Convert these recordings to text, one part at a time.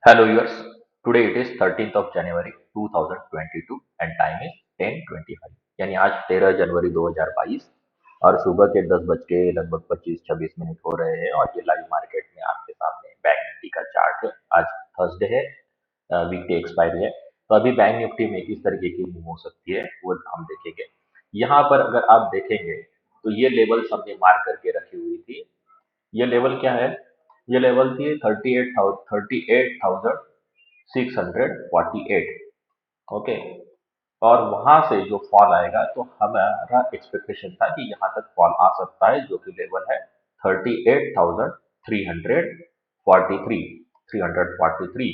Hello viewers, today it is 13th of January 2022 and time is 10:25 यानी आज 13 जनवरी 2022 और सुबह के 10 बज के लगभग 25-26 मिनट हो रहे हैं और ये लाइव मार्केट में आपके सामने बैंक निफ्टी का चार्ट है। आज थर्सडे है, वीकडे एक्सपायरी है, तो अभी बैंक निफ्टी में किस तरीके की मूव हो सकती है वो हम देखेंगे। यहाँ पर अगर आप देखेंगे तो ये लेवल्स हमने मार्क करके रखी हुई थी। ये लेवल क्या है? ये लेवल थी 38,648। ओके, और वहां से जो फॉल आएगा तो हमारा एक्सपेक्टेशन था कि यहाँ तक फॉल आ सकता है, जो कि लेवल है 38,343। 343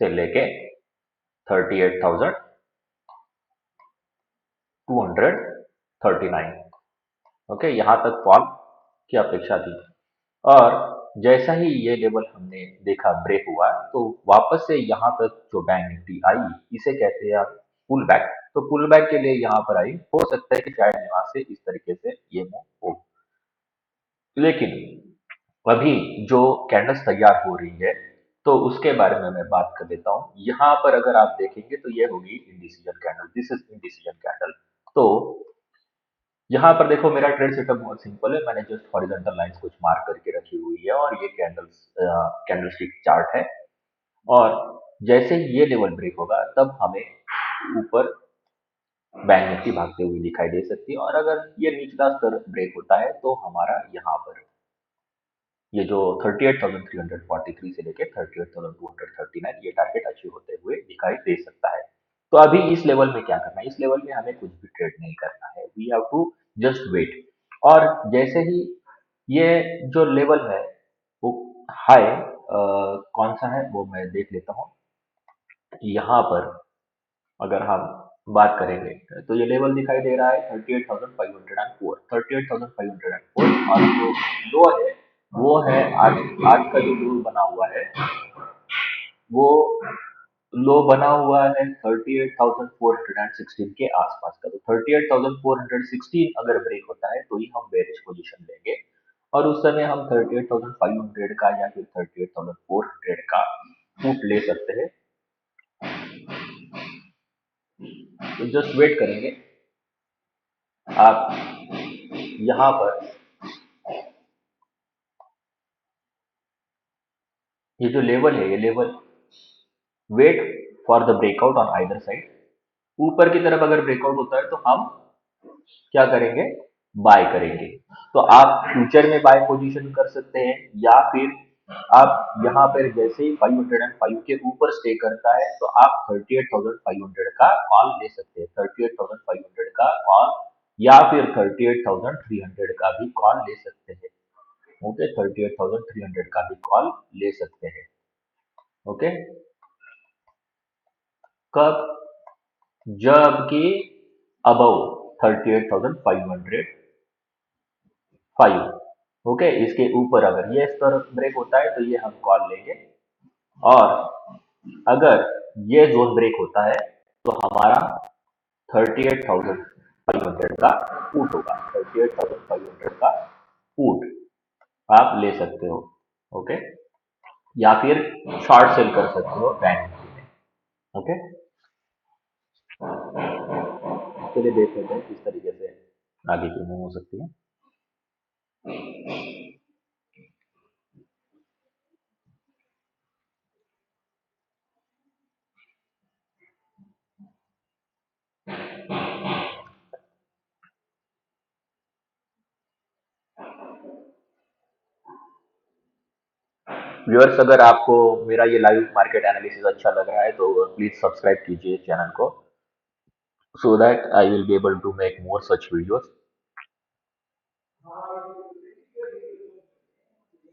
से लेके 38,239। ओके, यहाँ तक फॉल की अपेक्षा थी। और जैसा ही ये लेवल हमने देखा ब्रेक हुआ तो वापस से यहाँ तक जो बैंक निफ्टी आई, इसे कहते हैं आप पुल बैक। तो पुल बैक के लिए यहाँ पर आई, हो सकता है कि शायद यहाँ से इस तरीके से ये मूव हो, लेकिन अभी जो कैंडल्स तैयार हो रही है तो उसके बारे में मैं बात कर लेता हूँ। यहाँ पर अगर आप देखेंगे तो ये होगी indecision candle, this is indecision candle. तो यहाँ पर देखो, मेरा ट्रेड सेटअप बहुत सिंपल है, मैंने जस्ट हॉरिजॉन्टल लाइंस कुछ मार्क करके रखी हुई है और ये कैंडलस्टिक चार्ट है। और जैसे ही ये लेवल ब्रेक होगा तब हमें ऊपर बैंक निफ्टी भागते हुए दिखाई दे सकती है, और अगर ये निचला स्तर ब्रेक होता है तो हमारा यहाँ पर ये जो 38,343 से लेके 38,239 ये टारगेट अचीव होते हुए दिखाई दे सकता है। तो अभी इस लेवल में क्या करना है? इस लेवल में हमें कुछ भी ट्रेड नहीं करना है, we have to just wait. और जैसे ही ये जो लेवल है वो हाई कौन सा है वो मैं देख लेता हूँ। यहाँ पर अगर हम बात करेंगे तो ये लेवल दिखाई दे रहा है 38,504। 38,504 और जो लो है वो है आज आज का जो लो बना हुआ है, वो लो बना हुआ है 38,416 के आसपास का। तो 38,416 अगर ब्रेक होता है तो ही हम बेरिश पोजीशन लेंगे, और उस समय हम 38,500 का या फिर 38,400 का पुट ले सकते हैं। तो जस्ट वेट करेंगे आप। यहाँ पर ये जो लेवल है, ये level wait for the breakout on either side. ऊपर की तरफ अगर ब्रेकआउट होता है तो हम क्या करेंगे? बाय करेंगे। तो आप फ्यूचर में बाय पोजीशन कर सकते हैं, या फिर आप यहाँ पर जैसे ही 505 के ऊपर स्टे करता है तो आप 38,500 का कॉल ले सकते हैं। 38,500 का कॉल या फिर 38,300 का भी कॉल ले सकते हैं। ओके, 38,300 का भी कॉल ले सकते हैं। ओके, कब? जबकि अबव 38,505। ओके, इसके ऊपर अगर ये स्तर ब्रेक होता है तो ये हम कॉल लेंगे, और अगर ये जोन ब्रेक होता है तो हमारा 38,500 का पुट होगा। 38,500 का पुट आप ले सकते हो। ओके, या फिर शॉर्ट सेल कर सकते हो बैंक निफ्टी में। ओके, चलिए देख लेते हैं किस तरीके से आगे की मूव हो सकती है। व्यूअर्स, अगर आपको मेरा ये लाइव मार्केट एनालिसिस अच्छा लग रहा है तो प्लीज सब्सक्राइब कीजिए चैनल को, so that I will be able to make more such videos.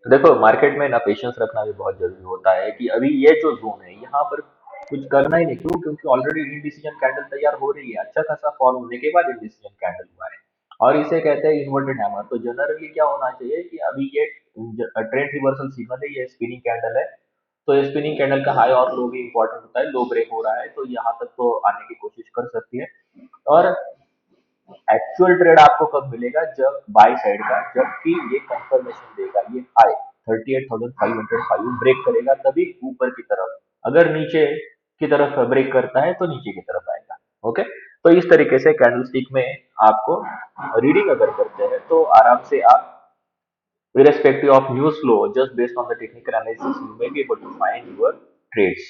देखो, मार्केट में ना पेशेंस रखना भी बहुत जरूरी होता है कि अभी ये जो जोन है यहाँ पर कुछ करना ही नहीं। क्यों? क्योंकि ऑलरेडी इंडिसीजन कैंडल तैयार हो रही है, अच्छा खासा फॉल होने के बाद इंडिसीजन कैंडल हुआ है, और इसे कहते हैं इन्वर्टेड हैमर। तो जनरली क्या होना चाहिए कि अभी ये ट्रेंड रिवर्सल सिग्नल है, ये स्पिनिंग कैंडल है। तो स्पिनिंग कैंडल का हाई और लो भी इंपॉर्टेंट होता है। लो ब्रेक हो रहा है तो यहाँ तक तो आने की कोशिश कर सकती है, और एक्चुअल ट्रेड आपको कब मिलेगा? जब बाय साइड का, जबकि ये कंफर्मेशन देगा, ये हाई 38,505 ब्रेक करेगा तभी ऊपर की तरफ, अगर नीचे की तरफ ब्रेक करता है तो नीचे की तरफ आएगा। ओके, तो इस तरीके से कैंडलस्टिक में आपको रीडिंग अगर करते हैं तो आराम से आप irrespective of news flow, just based on the technical analysis, you may be able to find your trades.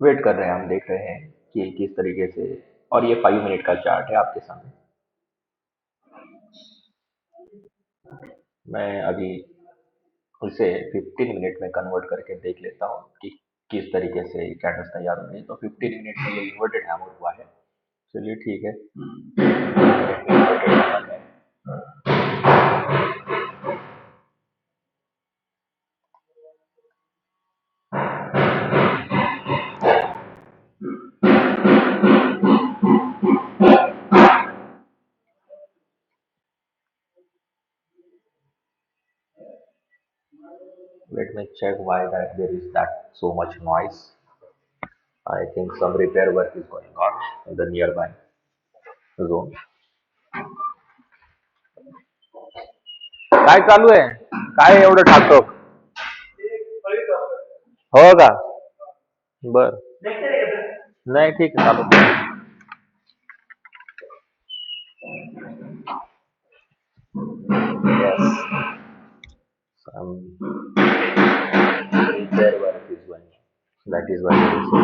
Wait कर रहे हैं, हम देख रहे हैं कि किस तरीके से, और ये 5 मिनट का चार्ट है आपके सामने। मैं अभी उसे 15 मिनट में कन्वर्ट करके देख लेता हूँ कि किस तरीके से कैंडल्स तैयार हो रही है। तो 15 मिनट में ये इन्वर्टेड हैमर हुआ है। चलिए ठीक है, इन्वर्टेड हैमर है। Let me check why that there is that so much noise. I think some repair work is going on in the nearby zone. काय चालू आहे? काय एवढं ठाकठोक? हो का? बर, नाही ठीक आहे, चालू दे. Yes, some repair work is going on. That is why there is so.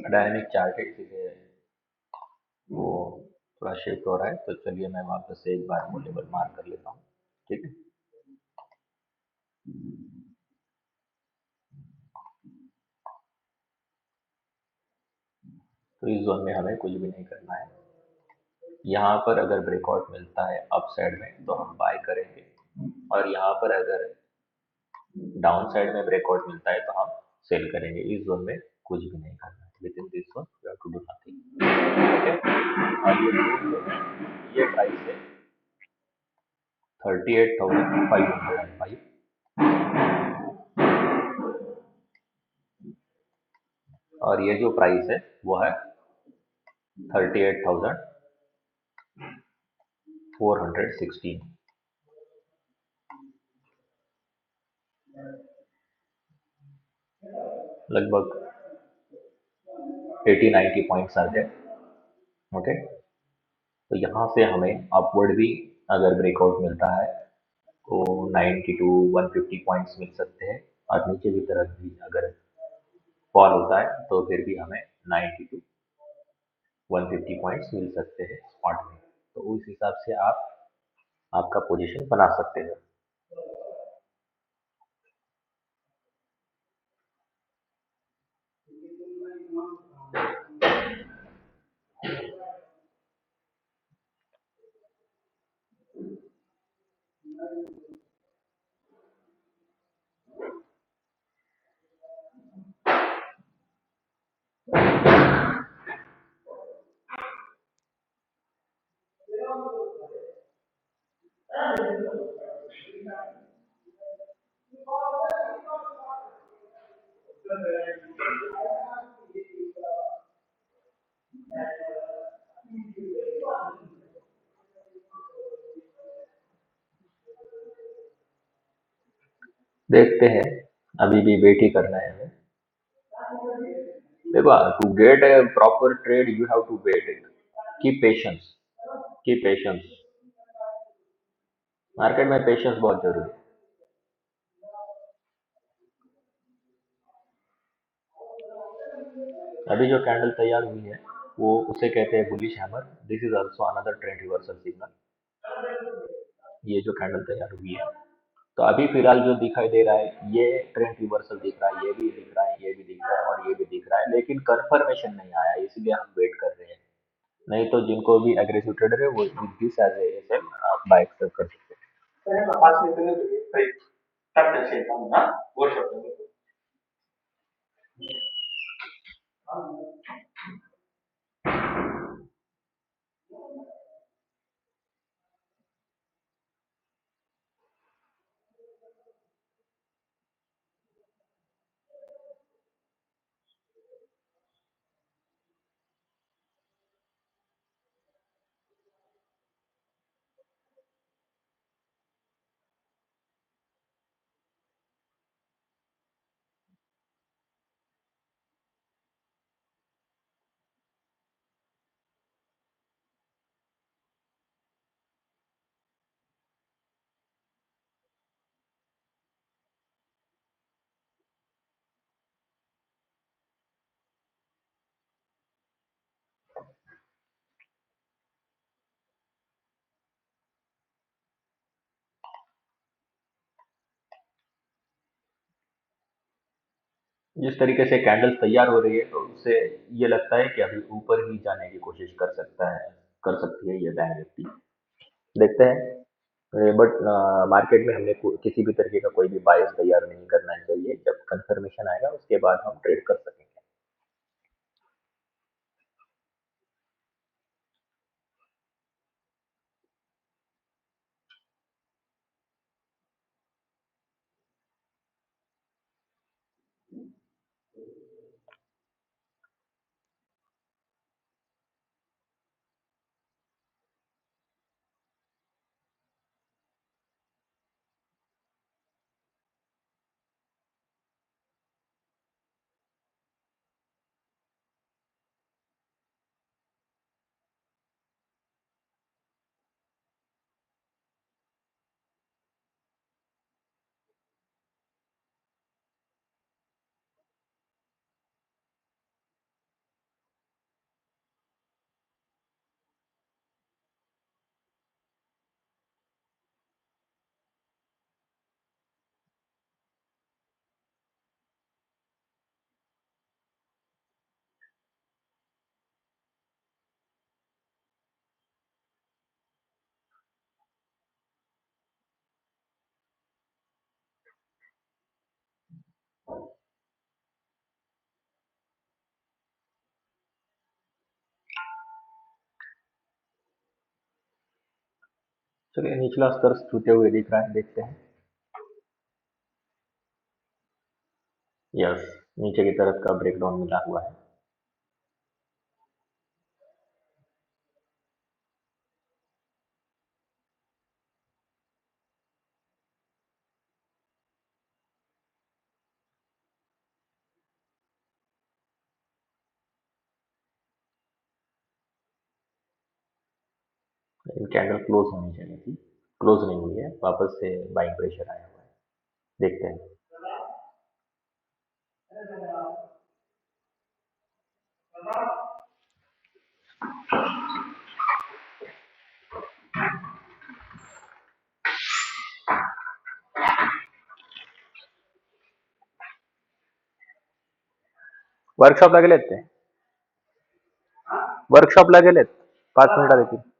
Dynamic chart है, इसीलिए वो थोड़ा शिफ्ट हो रहा है। तो चलिए मैं वापस से एक बार वो लेवल मार्क कर लेता हूँ। ठीक है, तो इस जोन में हमें कुछ भी नहीं करना है। यहाँ पर अगर ब्रेकआउट मिलता है अप साइड में तो हम बाय करेंगे, और यहाँ पर अगर डाउन साइड में ब्रेकआउट मिलता है तो हम सेल करेंगे। इस जोन में कुछ भी नहीं करना है। Within this zone you have to do nothing. Okay, और ये जोन जो है, ये प्राइस है 38,505, और ये जो प्राइस है वो है 38,416। लगभग 80-90 पॉइंट्स आ गए। ओके, तो यहाँ से हमें अपवर्ड भी अगर ब्रेकआउट मिलता है तो 90 टू 150 पॉइंट्स मिल सकते हैं, और नीचे की तरफ भी अगर फॉल होता है तो फिर भी हमें 90 टू 150 पॉइंट्स मिल सकते हैं स्पॉट में। तो उस हिसाब से आप आपका पोजीशन बना सकते हो। देखते हैं, अभी भी वेट ही करना है हमें। देखो, to get a proper trade you have to wait it, keep patience, keep patience. Market में पेशेंस बहुत जरूरी है। अभी जो कैंडल तैयार हुई है वो उसे कहते हैं bullish hammer. This is also another trend reversal signal. ये जो कैंडल तैयार हुई है, तो अभी फिलहाल जो दिखाई दे रहा है ये ट्रेंड रिवर्सल दिख रहा है, ये भी दिख रहा है, ये भी दिख रहा है और ये भी दिख रहा है, लेकिन कंफर्मेशन नहीं आया, इसलिए हम वेट कर रहे हैं। नहीं तो जिनको भी एग्रेसिव ट्रेडर है वो दिस एज ए एसएम आप बाय कर सकते हैं। जिस तरीके से कैंडल तैयार हो रही है तो उससे ये लगता है कि अभी ऊपर ही जाने की कोशिश कर सकता है, कर सकती है ये बैंक निफ्टी। देखते हैं, बट मार्केट में हमने किसी भी तरीके का कोई भी बायस तैयार नहीं करना चाहिए। जब कंफर्मेशन आएगा उसके बाद हम ट्रेड कर सकेंगे। चलिए निचला स्तर छूते हुए दिख रहा है, देखते हैं। यस, नीचे की तरफ का ब्रेकडाउन मिला हुआ है। लेकिन कैंडल क्लोज होनी चाहिए थी, क्लोज नहीं हुई है, वापस से बाइंग प्रेशर आया हुआ है। देखते हैं। वर्कशॉपला गेलेत ते? वर्कशॉपला गेलेत? 5 मिनिटात येतील.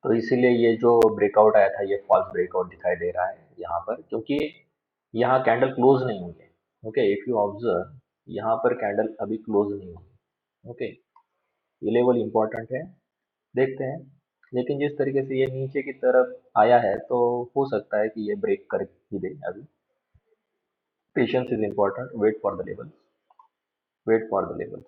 तो इसीलिए ये जो ब्रेकआउट आया था ये फॉल्स ब्रेकआउट दिखाई दे रहा है यहाँ पर, क्योंकि यहाँ कैंडल क्लोज नहीं हुई है। ओके, इफ यू ऑब्जर्व यहाँ पर कैंडल अभी क्लोज नहीं हुई। ओके, ये लेवल इंपॉर्टेंट है, देखते हैं। लेकिन जिस तरीके से ये नीचे की तरफ आया है तो हो सकता है कि ये ब्रेक कर ही दे अभी। Patience is important, wait for the levels, wait for the levels.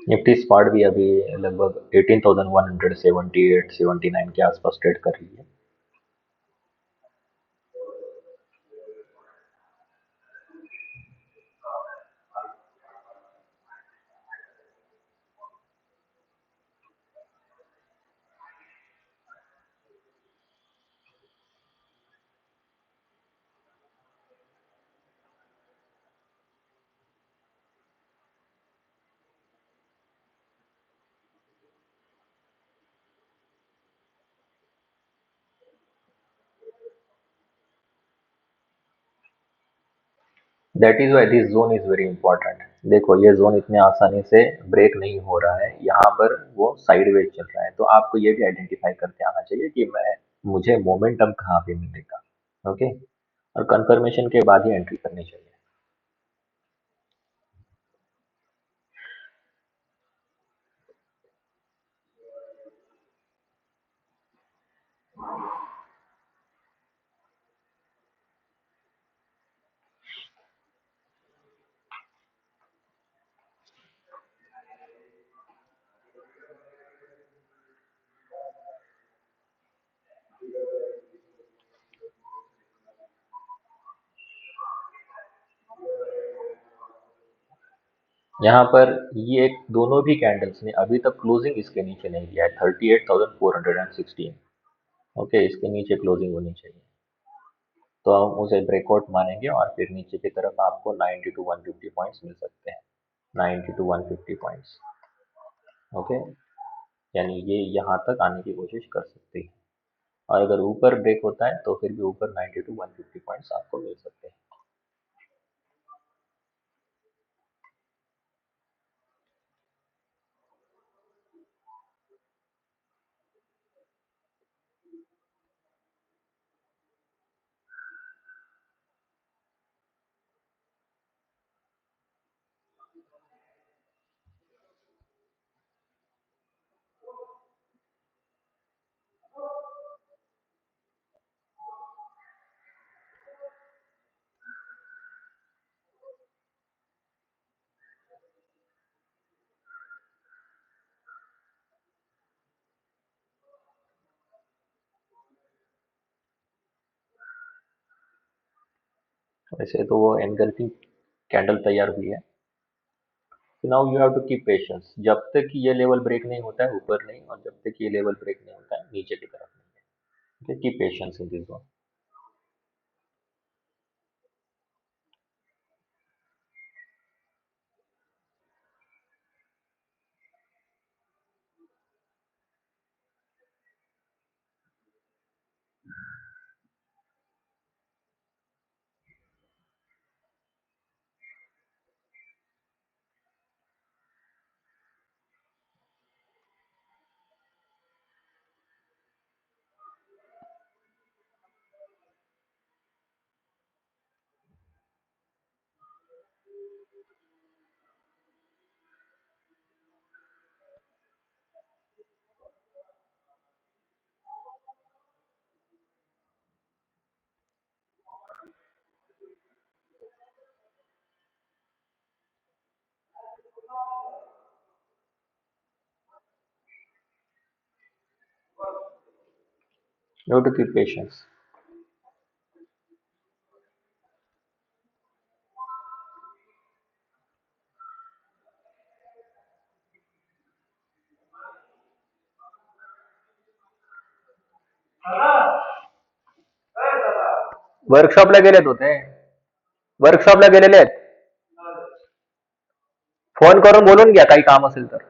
Nifty spot भी अभी लगभग 18,178 79 के आसपास ट्रेड कर रही है। That is why this zone is very important. देखो ये जोन इतने आसानी से ब्रेक नहीं हो रहा है, यहाँ पर वो साइडवेज चल रहा है, तो आपको ये भी आइडेंटिफाई करके आना चाहिए कि मैं मुझे मोमेंटम कहाँ पे मिलेगा। ओके, और कंफर्मेशन के बाद ही एंट्री करनी चाहिए। यहाँ पर ये दोनों भी कैंडल्स ने अभी तक क्लोजिंग इसके नीचे नहीं दिया है, 38,416। ओके, इसके नीचे क्लोजिंग होनी चाहिए, तो हम उसे ब्रेकआउट मानेंगे और फिर नीचे की तरफ आपको 90 टू 150 पॉइंट्स मिल सकते हैं। 90 टू 150 पॉइंट्स। ओके, यानी ये यहाँ तक आने की कोशिश कर सकती है, और अगर ऊपर ब्रेक होता है तो फिर भी ऊपर 90 टू 150 पॉइंट्स आपको मिल सकते हैं। वैसे तो वो एनगल्फिंग कैंडल तैयार हुई है। Now you have to keep patience, जब तक कि ये लेवल ब्रेक नहीं होता है ऊपर नहीं, और जब तक कि ये लेवल ब्रेक नहीं होता है नीचे की तरफ नहीं। Keep patience in this one. You have to keep patience. वर्कशॉपला गेलेत होते. वर्कशॉपला गेलेले आहेत. फोन करून बोलून घ्या काही काम असेल तर.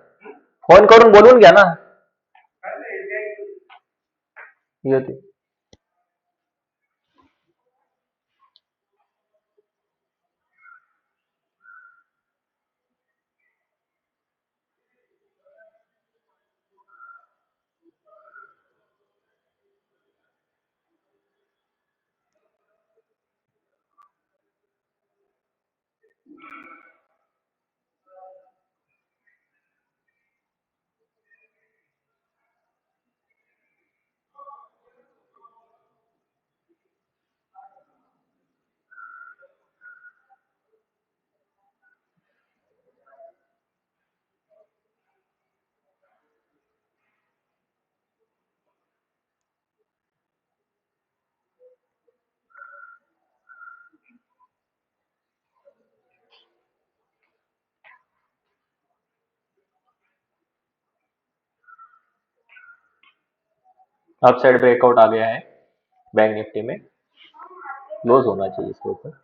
फोन करून बोलून घ्या ना. येते. अप साइड ब्रेकआउट आ गया है बैंक निफ्टी में. क्लोज होना चाहिए इसके ऊपर.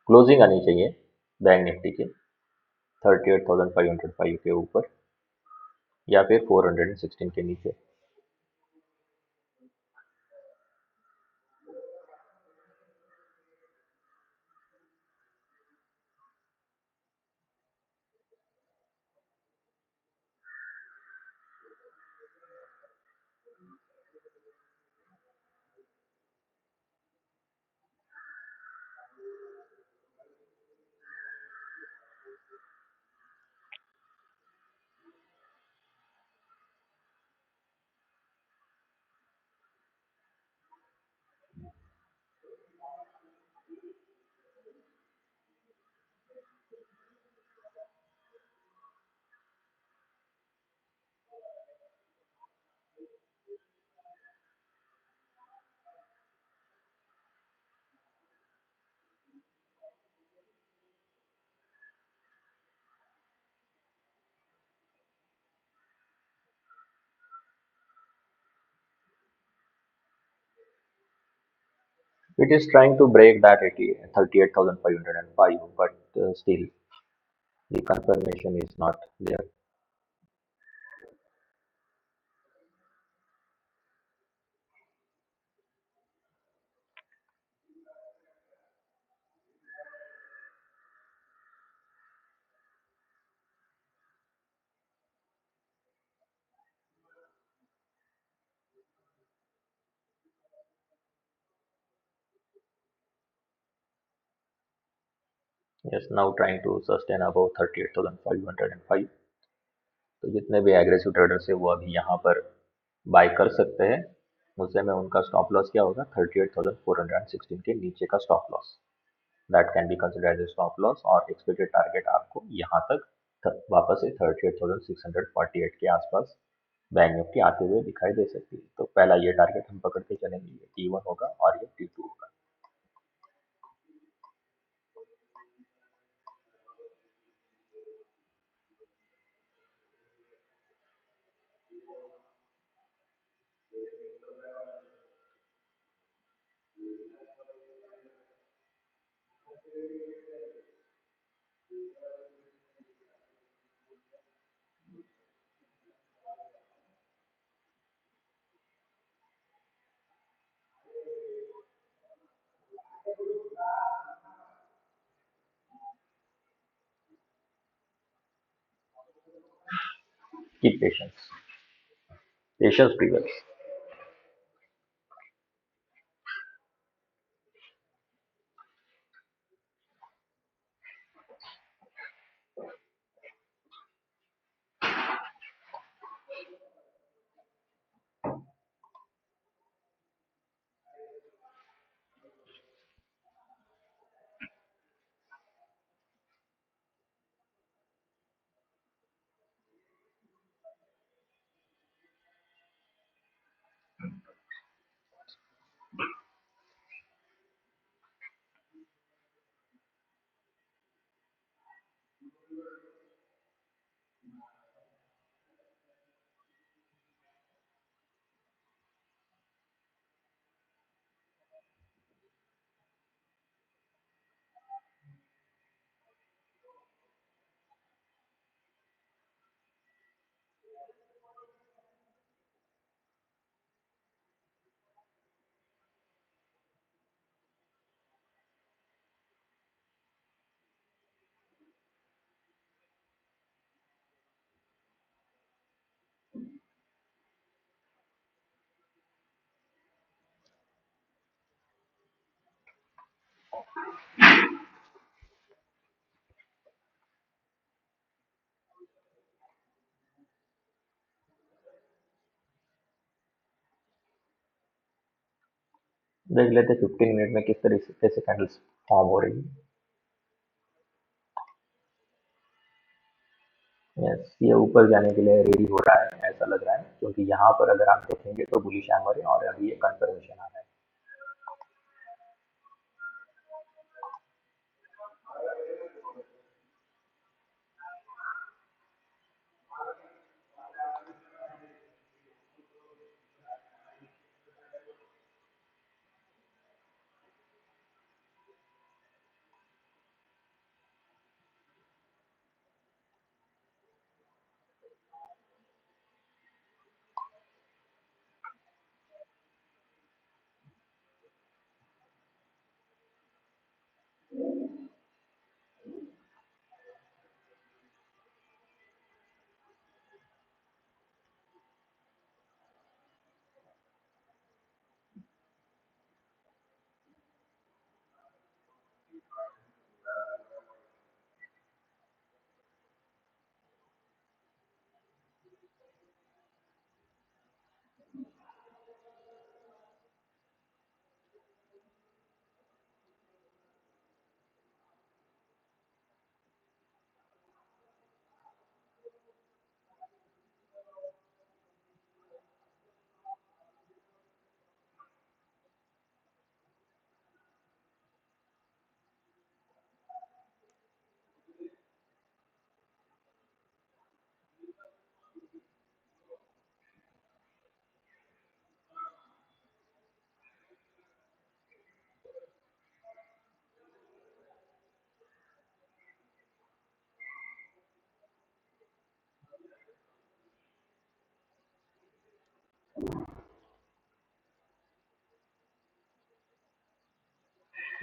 क्लोजिंग आनी चाहिए बैंक निफ्टी के 38,505 के ऊपर या फिर 416 के नीचे. It is trying to break that 38,505, but still the confirmation is not there. Yes, now trying to sustain above 38,505. तो जितने भी एग्रेसिव ट्रेडर्स है वो अभी यहाँ पर बाय कर सकते हैं. उस में उनका स्टॉप लॉस क्या होगा? 38,416 के नीचे का stop loss. That can be considered as stop loss. और एक्सपेक्टेड टारगेट आपको यहाँ तक वापस से 38,648 के आसपास बैंक निफ्टी आते हुए दिखाई दे सकती है. तो पहला ये टारगेट हम पकड़ के चलेंगे. ये T1 होगा और ये T2 होगा. Keep patience. Patience prevails. देख लेते 15 मिनट में किस तरीके से कैंडल्स फॉर्म हो रही है। यस, ये ऊपर जाने के लिए रेडी हो रहा है ऐसा लग रहा है, क्योंकि यहाँ पर अगर आप देखेंगे तो बुलिश हैमर है और अभी ये कंफर्मेशन आ रहा है।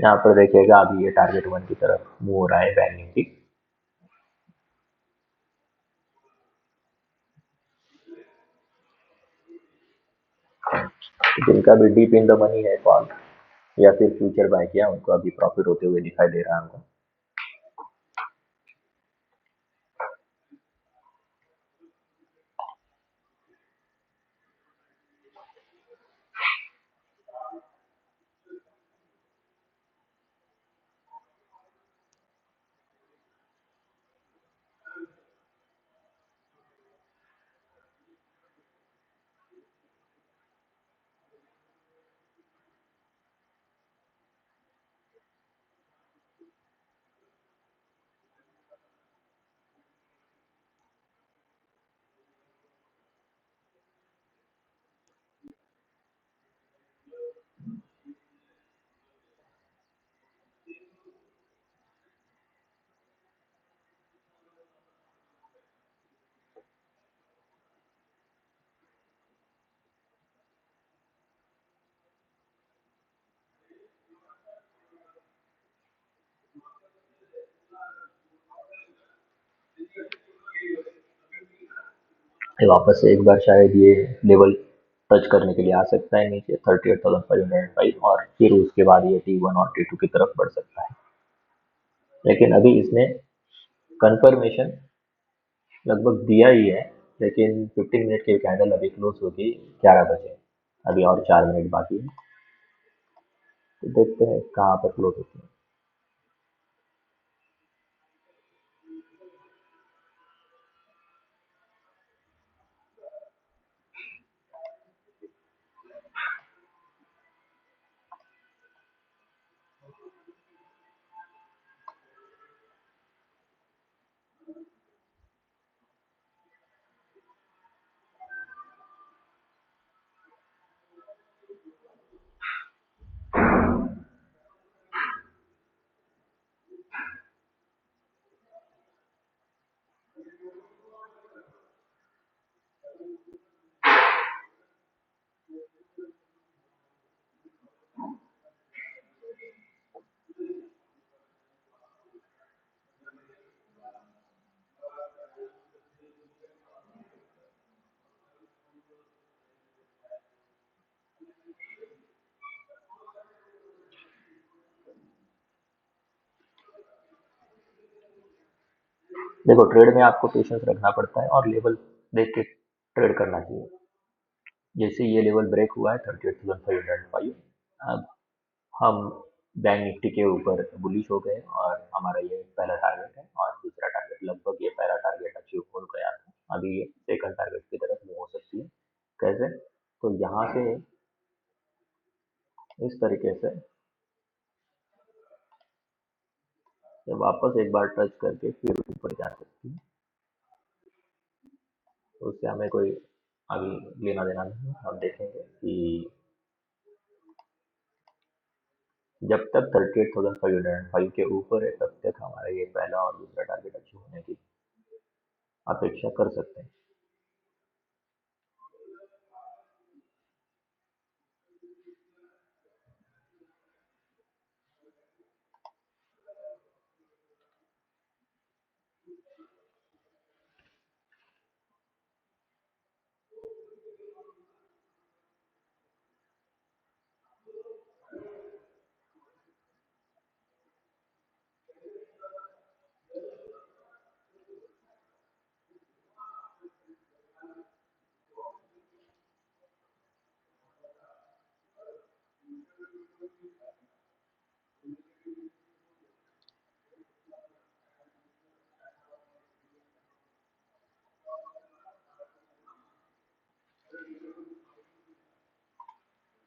यहाँ पर देखिएगा अभी ये टारगेट वन की तरफ मूव हो रहा है बैंक निफ्टी। जिनका भी डीप इन द मनी है कॉल या फिर फ्यूचर बाय किया, उनको अभी प्रॉफिट होते हुए दिखाई दे रहा है हमको। ये वापस से एक बार शायद ये लेवल टच करने के लिए आ सकता है नीचे 38,505 और फिर उसके बाद ये T1 और T2 की तरफ बढ़ सकता है। लेकिन अभी इसने कंफर्मेशन लगभग दिया ही है, लेकिन 15 मिनट की कैंडल अभी क्लोज होगी 11 बजे। अभी और 4 मिनट बाकी है, तो देखते हैं कहाँ पर क्लोज होती है। देखो, ट्रेड में आपको पेशेंस रखना पड़ता है और लेवल देख के ट्रेड करना चाहिए। जैसे ये लेवल ब्रेक हुआ है 38,505, अब हम बैंक निफ्टी के ऊपर बुलिश हो गए और हमारा ये पहला टारगेट है और दूसरा टारगेट लगभग ये पहला टारगेट अचीव हो गया था। अभी ये सेकंड टारगेट की तरफ मूव हो सकती है। कैसे? तो यहाँ से इस तरीके से ये वापस एक बार टच करके फिर ऊपर जा सकती है। तो उससे हमें कोई अभी लेना देना नहीं है। हम देखेंगे कि जब तक 38,505 के ऊपर है तब तक हमारा ये पहला और दूसरा टारगेट अचीव होने की अपेक्षा कर सकते हैं।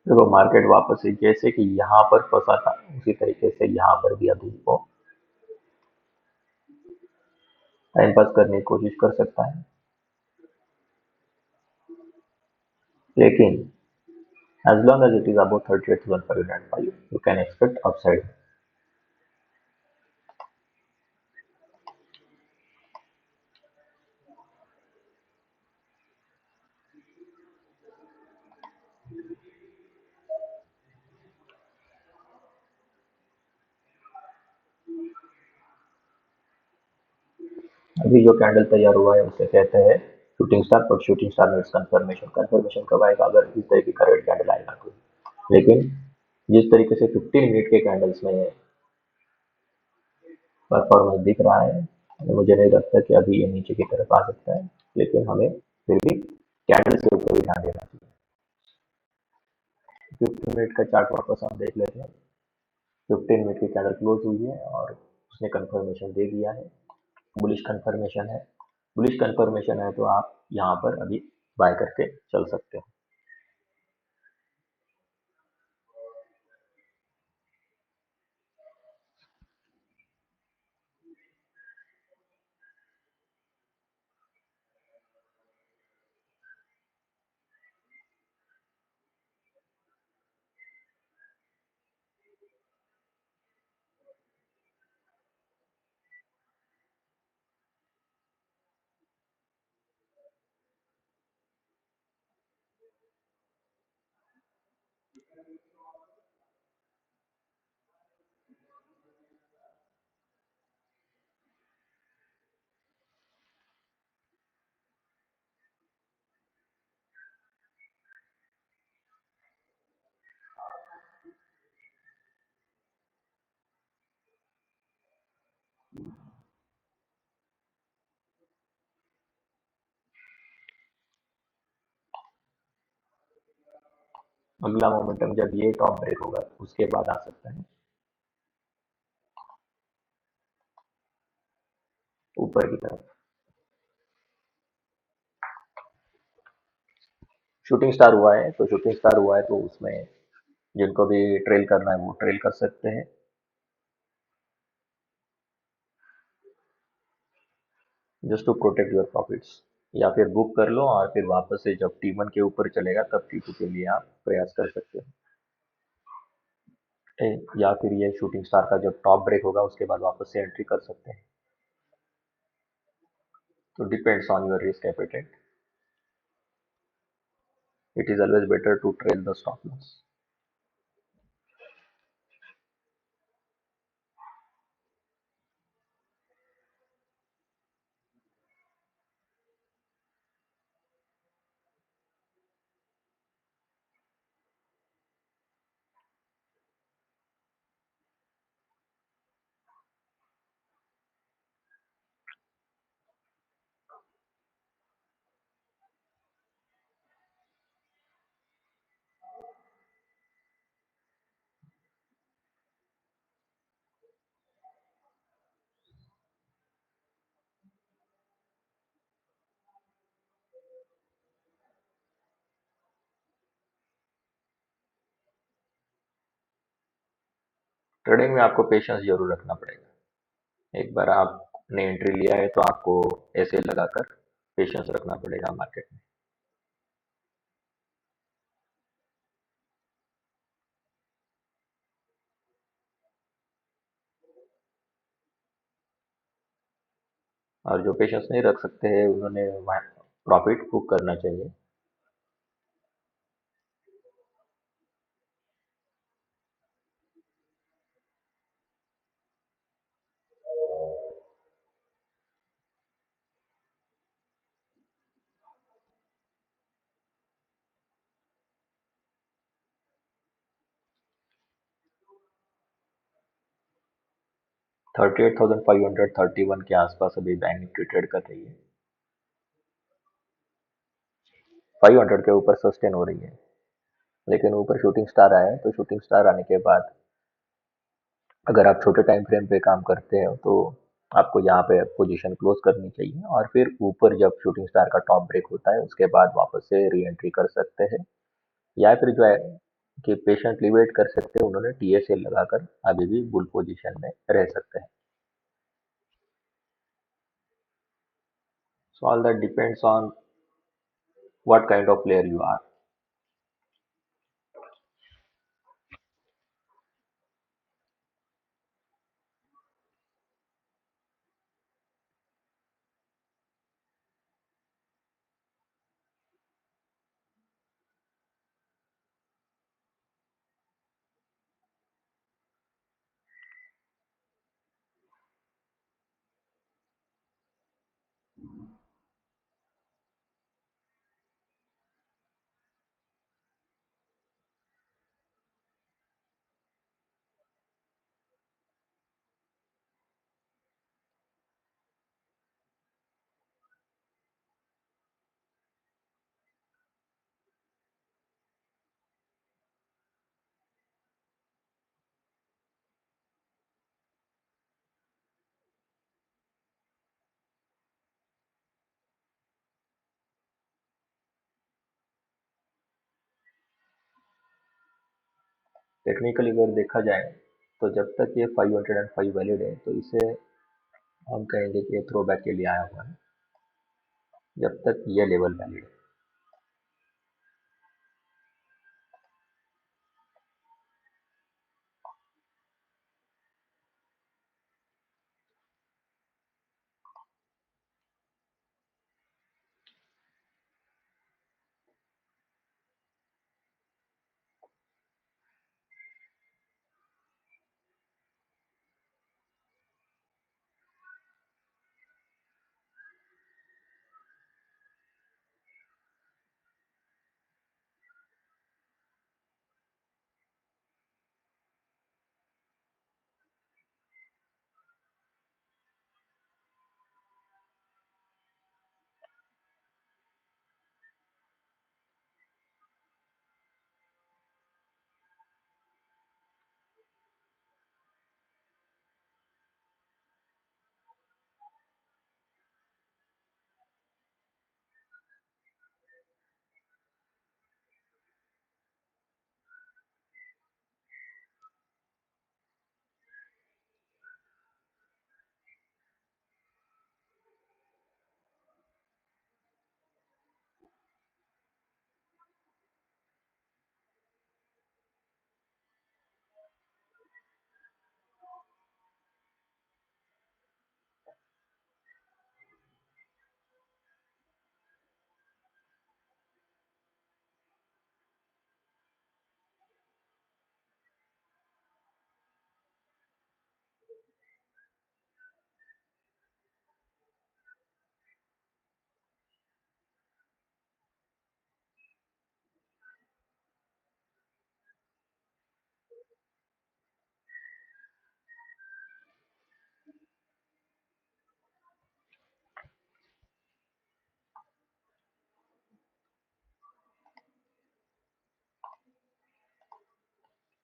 देखो, मार्केट वापस से जैसे कि यहाँ पर फंसा था उसी तरीके से यहाँ पर भी अभी वो टाइम पास करने की कोशिश कर सकता है, लेकिन as long as it is above 38,505 you can expect upside। अभी जो कैंडल तैयार हुआ है उसे कहते हैं शूटिंग स्टार, पर shooting star means confirmation. Confirmation कब आएगा? अगर इस तरीके का रेड कैंडल आएगा तो। लेकिन जिस तरीके से 15 मिनट के कैंडल्स में परफॉर्मेंस दिख रहा है, मुझे नहीं लगता कि अभी ये नीचे की तरफ आ सकता है। लेकिन हमें फिर भी कैंडल्स के ऊपर भी ध्यान देना चाहिए। 15 मिनट का चार्ट वापस हम देख लेते हैं। 15 मिनट की कैंडल क्लोज हुई है और उसने कंफर्मेशन दे दिया है। बुलिश कंफर्मेशन है। बुलिश कंफर्मेशन है तो आप यहाँ पर अभी बाय करके चल सकते हो। अगला मोमेंटम जब ये टॉप ब्रेक होगा उसके बाद आ सकता है ऊपर की तरफ। शूटिंग स्टार हुआ है तो शूटिंग स्टार हुआ है तो उसमें जिनको भी ट्रेल करना है वो ट्रेल कर सकते हैं, just to protect your profits. या फिर बुक कर लो और फिर वापस से जब T1 के ऊपर चलेगा तब T2 के लिए आप प्रयास कर सकते हो। या फिर ये शूटिंग स्टार का जब टॉप ब्रेक होगा उसके बाद वापस से एंट्री कर सकते हैं। तो depends on your risk appetite. It is always better to trail the stop loss. Trading में आपको पेशेंस जरूर रखना पड़ेगा। एक बार आपने एंट्री लिया है तो आपको ऐसे लगाकर पेशेंस रखना पड़ेगा मार्केट में। और जो पेशेंस नहीं रख सकते हैं उन्होंने प्रॉफिट बुक करना चाहिए। 38,531 के आसपास अभी बैंक निफ्टी ट्रेड कर रही है। 500 के ऊपर सस्टेन हो रही है, लेकिन ऊपर शूटिंग स्टार आया है तो शूटिंग स्टार आने के बाद अगर आप छोटे टाइम फ्रेम पे काम करते हो तो आपको यहाँ पे पोजीशन क्लोज करनी चाहिए और फिर ऊपर जब शूटिंग स्टार का टॉप ब्रेक होता है उसके बाद वापस से री एंट्री कर सकते हैं। या फिर जो है कि पेशेंटली वेट कर सकते हैं, उन्होंने टीएसएल लगाकर अभी भी बुल पोजीशन में रह सकते हैं। So all that depends on what kind of player you are. Technically अगर देखा जाए तो जब तक ये 505 वैलिड है तो इसे हम कहेंगे कि ये थ्रो बैक के लिए आया हुआ है, जब तक ये लेवल वैलिड है।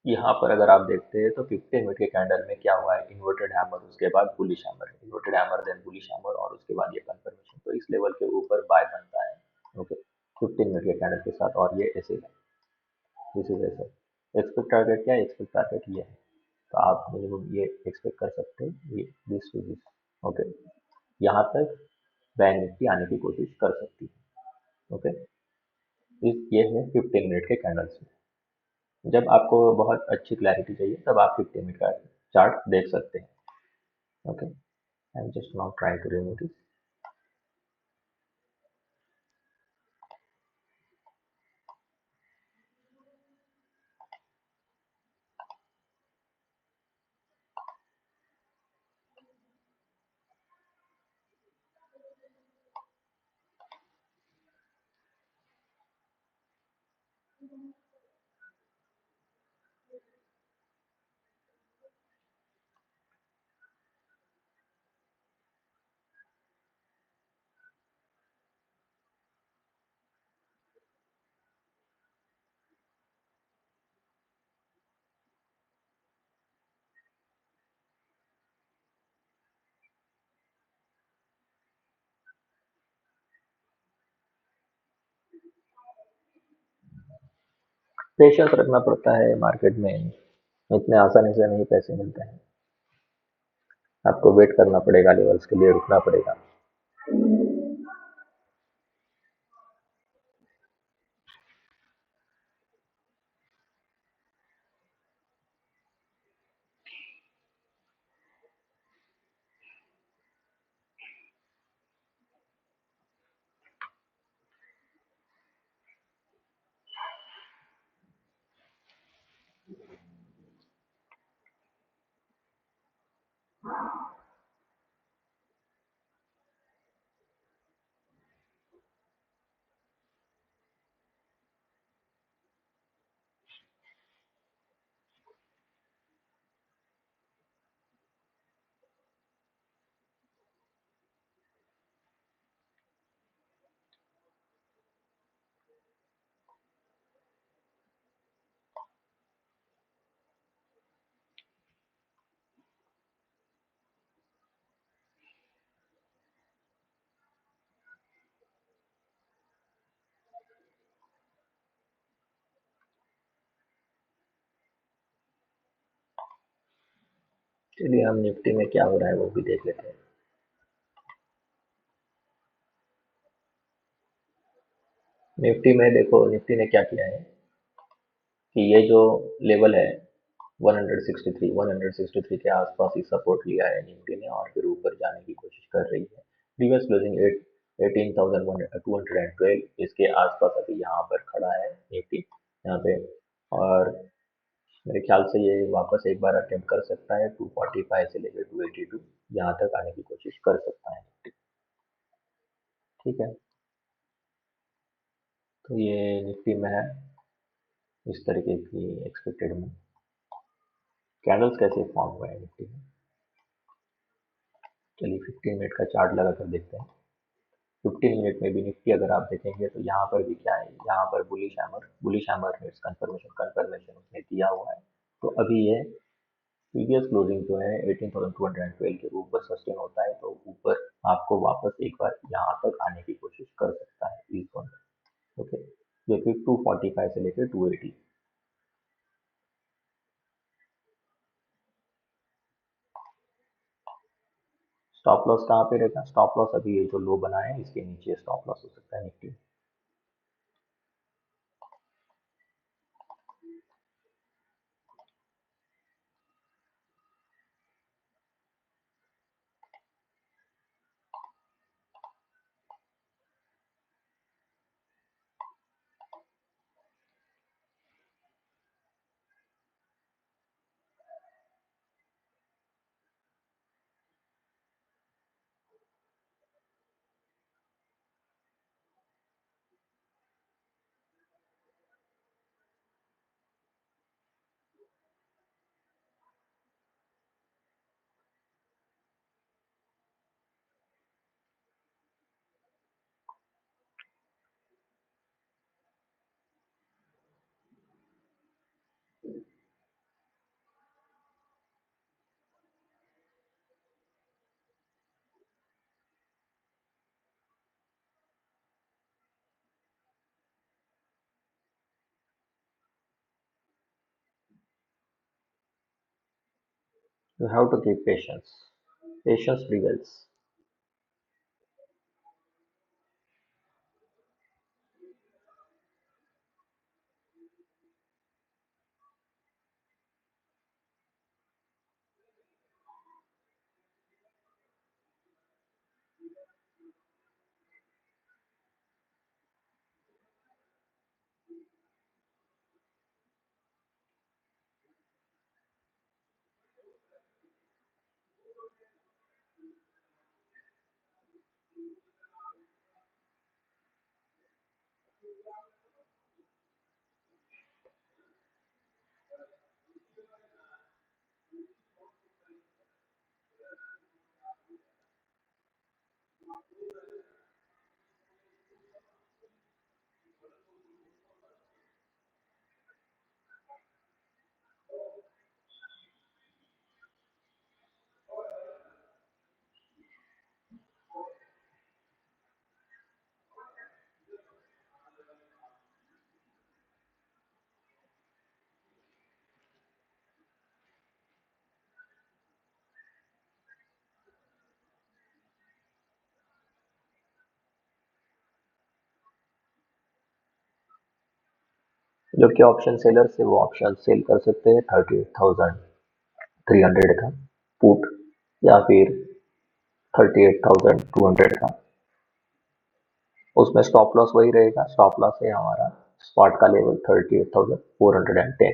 यहाँ पर अगर आप देखते हैं तो 15 मिनट के कैंडल में क्या हुआ है, इन्वर्टेड हैमर, उसके बाद bullish hammer, inverted hammer then bullish hammer, और उसके बाद ये कंफर्मेशन। तो इस लेवल के ऊपर बाय बनता है। ओके, 15 मिनट के कैंडल के साथ, और ये ऐसे है, दिस इज ऐसे। एक्सपेक्ट टारगेट क्या है, एक्सपेक्ट टारगेट ये है। तो आप मिनिमम ये एक्सपेक्ट कर सकते हैं, ये दिस टू दिस। ओके, यहाँ तक बैंक निफ्टी आने की कोशिश कर सकती है। ओके, इस ये है 15 मिनट के कैंडल्स में। जब आपको बहुत अच्छी क्लैरिटी चाहिए तब आप 15 मिनट का चार्ट देख सकते हैं। Okay, I am just now trying to remove this. Patience रखना पड़ता है मार्केट में, इतने आसानी से नहीं पैसे मिलते हैं। आपको वेट करना पड़ेगा, लेवल्स के लिए रुकना पड़ेगा। चलिए हम निफ्टी में क्या हो रहा है वो भी देख लेते हैं। निफ्टी में देखो, निफ्टी ने क्या किया है कि ये जो लेवल है 163 के आसपास ही सपोर्ट लिया है निफ्टी ने, और फिर ऊपर जाने की कोशिश कर रही है। प्रीवियस क्लोजिंग 18,212 इसके आसपास अभी यहाँ पर खड़ा है निफ्टी, यहाँ पे। और मेरे ख्याल से ये वापस एक बार अटेम्प्ट कर सकता है, 245 से लेकर 282 यहाँ तक आने की कोशिश कर सकता है निफ्टी। ठीक है, तो ये निफ्टी में है इस तरीके की एक्सपेक्टेड में। कैंडल्स कैसे फॉर्म हुए हैं निफ्टी में, चलिए 15 मिनट का चार्ट लगा कर देखते हैं। 15 मिनट में भी निफ्टी अगर आप देखेंगे तो यहाँ पर भी क्या है, यहाँ पर बुलिश हैमर है, कंफर्मेशन कंफर्मेशन उसने दिया हुआ है। तो अभी ये प्रीवियस क्लोजिंग जो है 18,212 के ऊपर सस्टेन होता है, तो ऊपर आपको वापस एक बार यहाँ तक आने की कोशिश कर सकता है इस वन। ओके, जो कि 245 से लेकर 280। स्टॉप लॉस कहाँ पे रहेगा, स्टॉप लॉस अभी ये जो लो बना है इसके नीचे स्टॉप लॉस हो सकता है Nifty. You have to keep patience. Patience prevails. जबकि ऑप्शन सेलर से वो ऑप्शन सेल कर सकते हैं 38,300 का पुट, या फिर 38,200 का। उसमें स्टॉप लॉस वही रहेगा, स्टॉप लॉस है हमारा स्पॉट का level 38,410।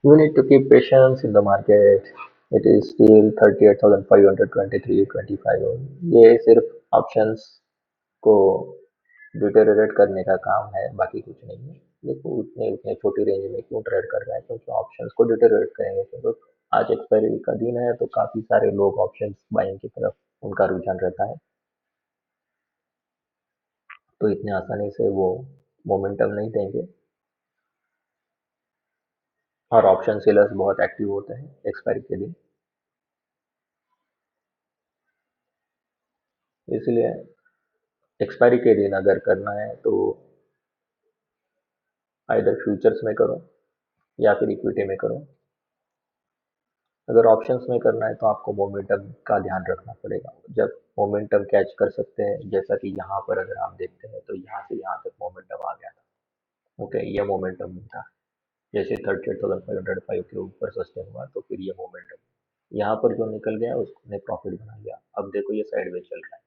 You need to keep patience in the market. It is still 38,523.25। ये सिर्फ ऑप्शंस को डिटेरियोरेट करने का काम है, बाकी कुछ नहीं है। देखो उतने उतने छोटी रेंज में क्यों ट्रेड कर रहा है, क्योंकि ऑप्शंस को डिटेरियोरेट करेंगे। क्योंकि आज एक्सपायरी का दिन है तो काफी सारे लोग ऑप्शंस बाइंग की तरफ उनका रुझान रहता है, तो इतने आसानी से वो मोमेंटम नहीं देंगे। और ऑप्शन सेलर्स बहुत एक्टिव होते हैं एक्सपायरी के दिन, इसलिए एक्सपायरी के दिन अगर करना है तो आइदर फ्यूचर्स में करो या फिर इक्विटी में करो। अगर ऑप्शंस में करना है तो आपको मोमेंटम का ध्यान रखना पड़ेगा। जब मोमेंटम कैच कर सकते हैं, जैसा कि यहाँ पर अगर आप देखते हैं तो यहाँ से यहाँ तक मोमेंटम आ गया था। ओके, ये मोमेंटम था। जैसे 38,505 के ऊपर सस्टेन हुआ तो फिर ये मोमेंटम यहाँ पर जो निकल गया उसने प्रॉफिट बना लिया। अब देखो ये साइडवेज चल रहा है।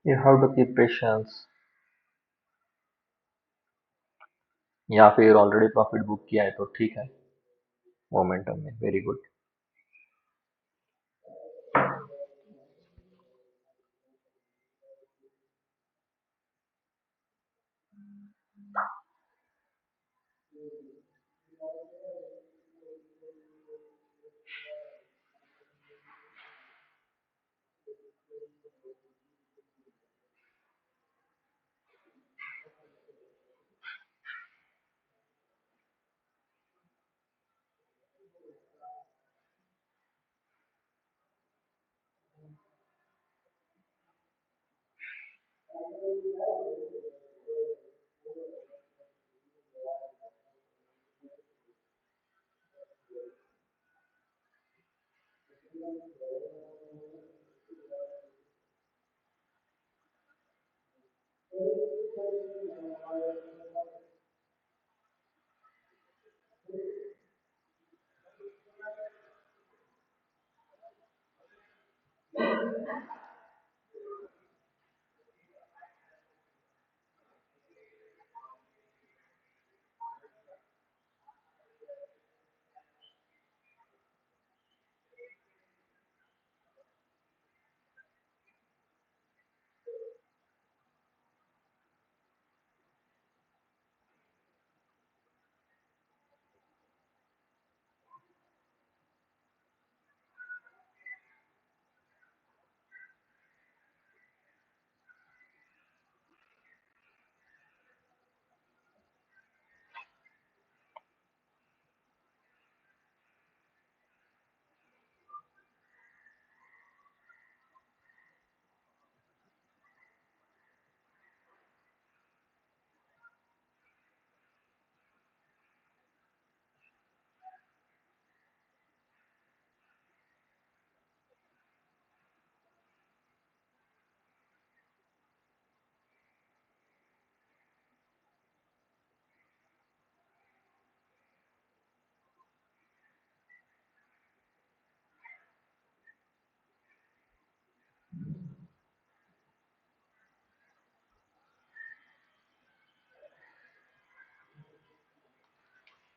You have to keep patience, या फिर ऑलरेडी प्रॉफिट बुक किया है तो ठीक है, मोमेंटम में वेरी गुड।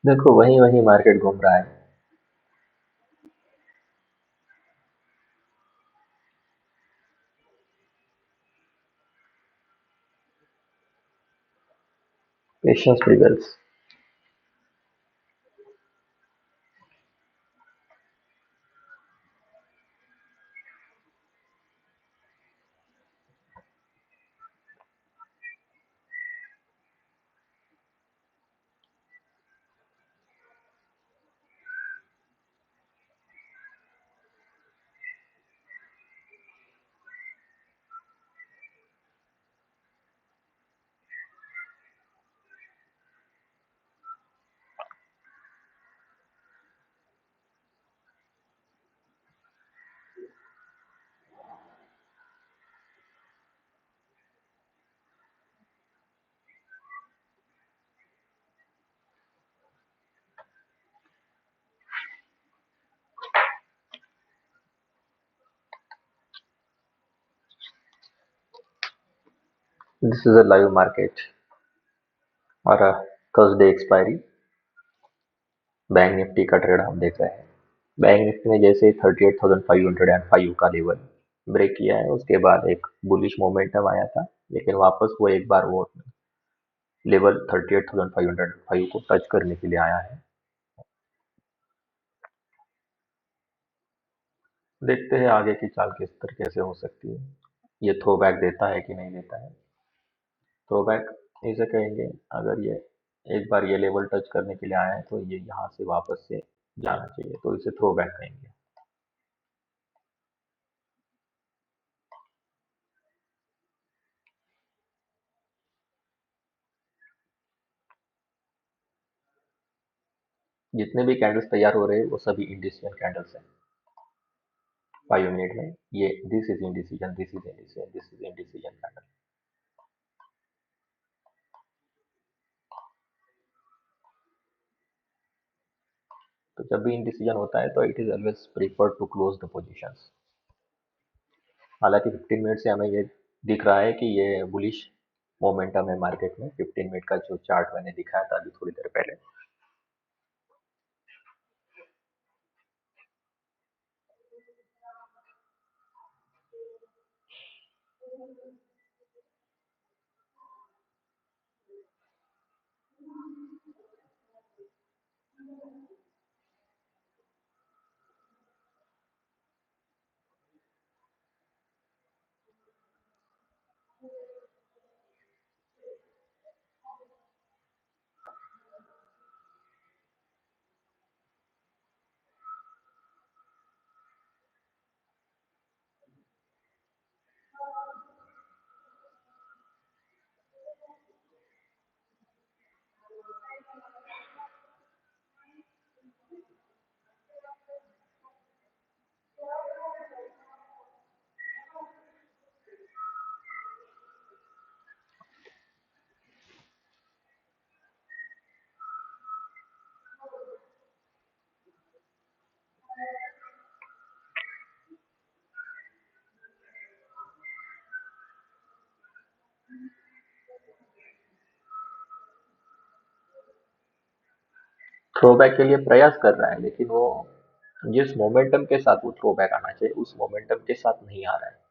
देखो वही वही मार्केट घूम रहा है। Patience prevails. This is a live market और थर्सडे एक्सपायरी। बैंक निफ्टी का ट्रेड हम देख रहे हैं। बैंक निफ्टी ने जैसे 38,505 का लेवल ब्रेक किया है, उसके बाद एक बुलिश मोमेंटम आया था, लेकिन वापस वो एक बार वो लेवल 38,505 को टच करने के लिए आया है। देखते हैं आगे की चाल किस तरीके से हो सकती है। ये थ्रो बैक देता है कि नहीं देता है। थ्रो बैक इसे कहेंगे अगर ये एक बार ये लेवल टच करने के लिए आया है तो ये यहाँ से वापस से जाना चाहिए, तो इसे थ्रो बैक कहेंगे। जितने भी कैंडल्स तैयार हो रहे हैं वो सभी इंडिसिजन कैंडल्स हैं। 5 मिनट में ये this is indecision, this is indecision, this is indecision candle. तो जब भी इंडिसीजन होता है तो it is always prefer to close the positions. हालांकि 15 मिनट से हमें ये दिख रहा है कि ये बुलिश मोमेंटम है मार्केट में। 15 मिनट का जो चार्ट मैंने दिखाया था अभी थोड़ी देर पहले। थ्रोबैक के लिए प्रयास कर रहा है लेकिन वो जिस मोमेंटम के साथ वो थ्रोबैक आना चाहिए उस मोमेंटम के साथ नहीं आ रहा है।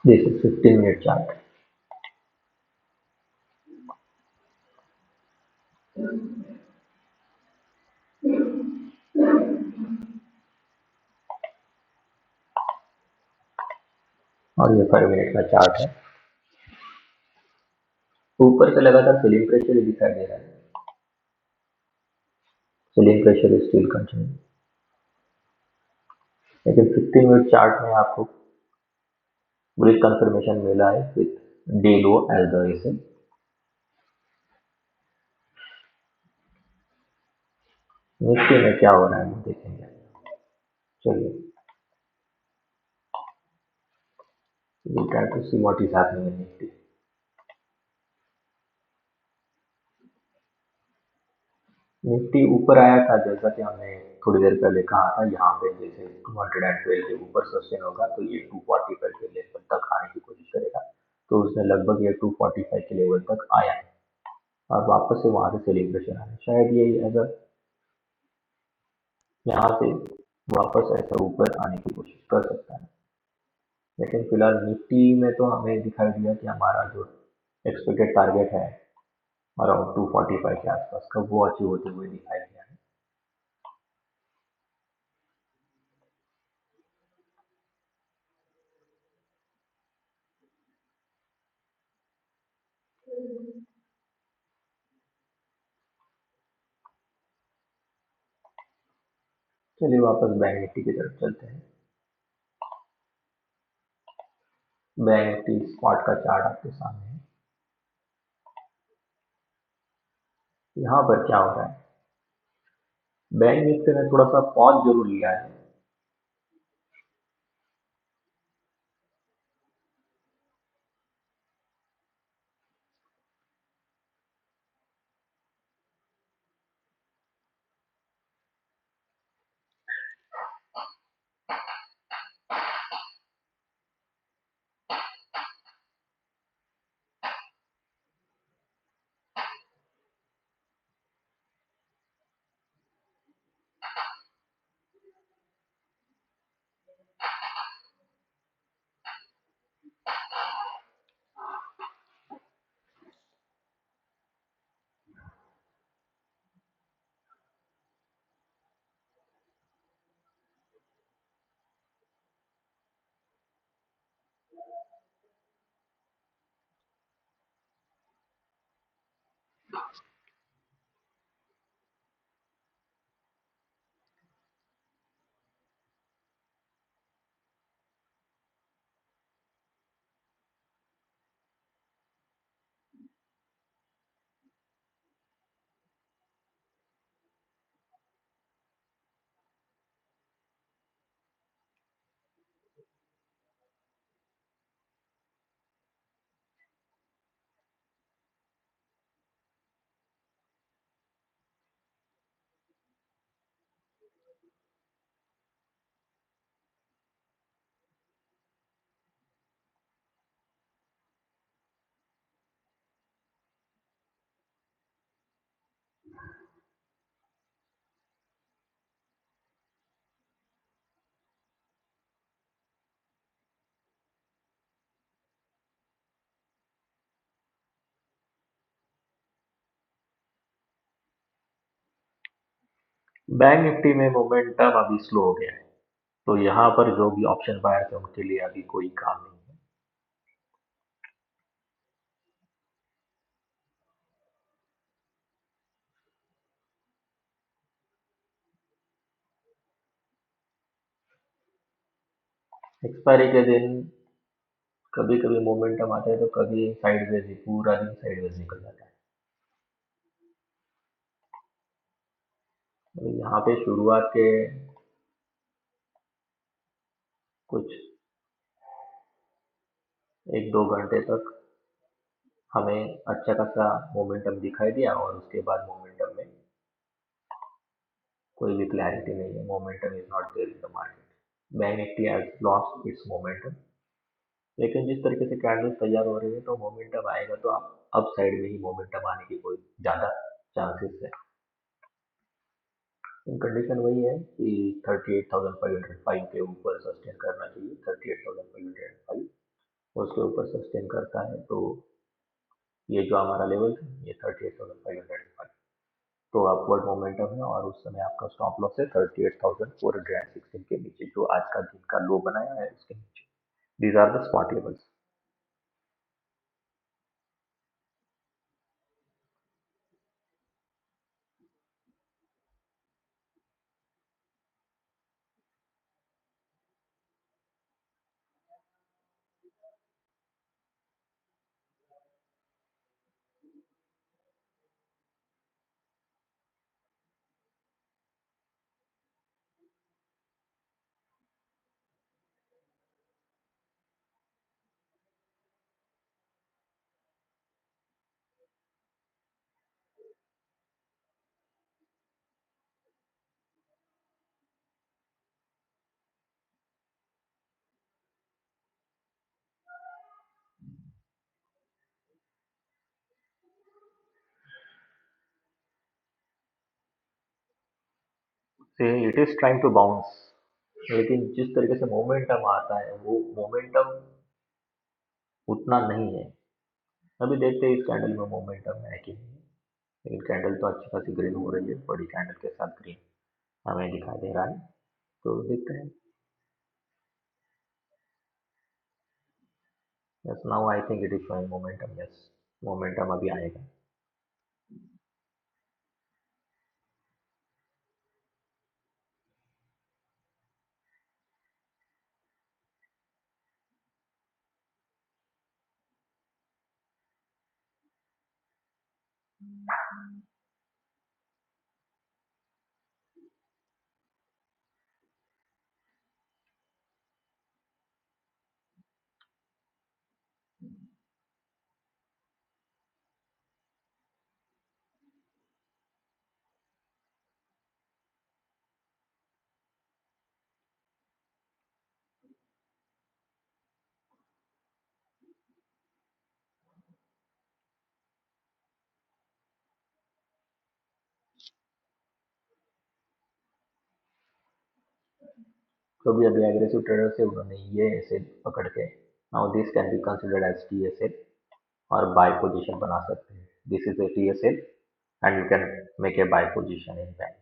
This is 15-minute chart और ये 5 मिनट का चार्ट है। ऊपर से लगातार सेलिंग प्रेशर दिखाई दे रहा है। Selling pressure is still continue, लेकिन 15 मिनट चार्ट में आपको बुलिश कंफर्मेशन मिला है with day low as the region. Nifty में क्या हो रहा है वो देखेंगे। चलिए, we'll try to see what is happening in Nifty. Nifty ऊपर आया था, जैसा कि हमने थोड़ी देर पहले कहा था। यहाँ पे जैसे 212 के ऊपर सस्टेन होगा तो ये 245 के लेवल तक आने की कोशिश करेगा। तो उसने लगभग ये 245 के लेवल तक आया है और वापस से वहां से सेलिंग प्रेशर आया। शायद ये अगर यहाँ से वापस ऐसा ऊपर आने की कोशिश कर सकता है, लेकिन फिलहाल निफ्टी में तो हमें दिखाई दिया कि हमारा जो एक्सपेक्टेड टारगेट है अराउंड 245 के आसपास का, वो अचीव होते हुए दिखाई दिया है। चलिए वापस बैंक निफ्टी की तरफ चलते हैं। बैंक निफ्टी स्पॉट का चार्ट आपके सामने है। यहाँ पर क्या हो रहा है, बैंक निफ्टी ने थोड़ा सा पॉज जरूर लिया है। बैंक निफ्टी में मोमेंटम अभी स्लो हो गया है, तो यहाँ पर जो भी ऑप्शन बायर थे उनके लिए अभी कोई काम नहीं है। एक्सपायरी के दिन कभी कभी मोमेंटम आता है तो कभी साइडवेज ही पूरा दिन साइडवेज निकल जाता है। तो यहाँ पे शुरुआत के कुछ 1-2 घंटे तक हमें अच्छा खासा मोमेंटम दिखाई दिया और उसके बाद मोमेंटम में कोई भी क्लैरिटी नहीं है। Momentum is not there in the market. Bank Nifty has lost its momentum. लेकिन जिस तरीके से कैंडल्स तैयार हो रही है तो मोमेंटम आएगा तो अप साइड में ही मोमेंटम आने की कोई ज़्यादा चांसेस है। कंडीशन वही है कि 38,505 के ऊपर सस्टेन करना चाहिए। 38,505 उसके ऊपर सस्टेन करता है तो ये जो हमारा लेवल है ये 38,505 तो अपवर्ड मोमेंटम है और उस समय आपका स्टॉप लॉस है 38,416 के नीचे जो आज का दिन का लो बनाया है उसके नीचे। These are the spot levels. से it is trying to bounce, लेकिन जिस तरीके से मोमेंटम आता है वो मोमेंटम उतना नहीं है। अभी देखते हैं इस कैंडल में मोमेंटम है कि नहीं। लेकिन कैंडल तो अच्छी खासी ग्रीन हो रही है, बड़ी कैंडल के साथ ग्रीन हमें दिखाई दे रहा है। तो देखते हैं। Yes, now I think it is showing momentum. Yes, momentum अभी आएगा। तो भी अभी एग्रेसिव ट्रेडर से उन्होंने ये ऐसे पकड़ के now this can be considered as TSL और बाय पोजीशन बना सकते हैं। This is a TSL and you can make a buy position in bank.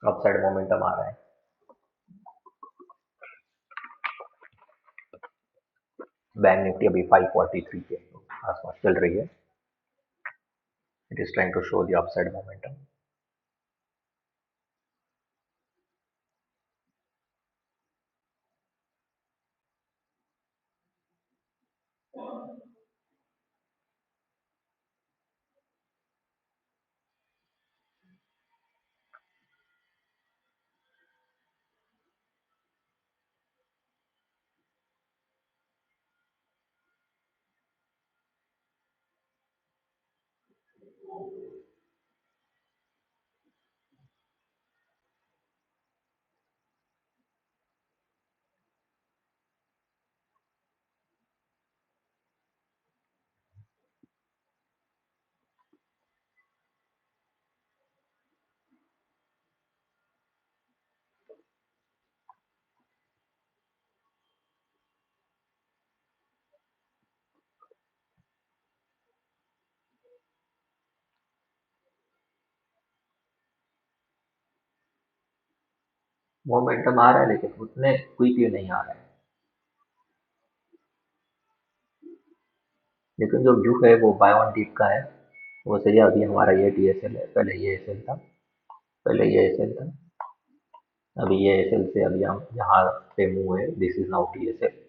Upside momentum आ रहा है। बैंक निफ्टी अभी 543 के आसपास चल रही है। It is trying to show the upside momentum. Momentum आ रहा है लेकिन उतने क्विकली नहीं आ रहा है। लेकिन जो व्यू है वो बायोन डीप का है। वो सही है। अभी हमारा ये DSL है, पहले ये एसएल था। पहले ये एसएल था। अभी ये एसएल से अभी हम यहाँ पे मूव है, दिस इज नाउ DSL।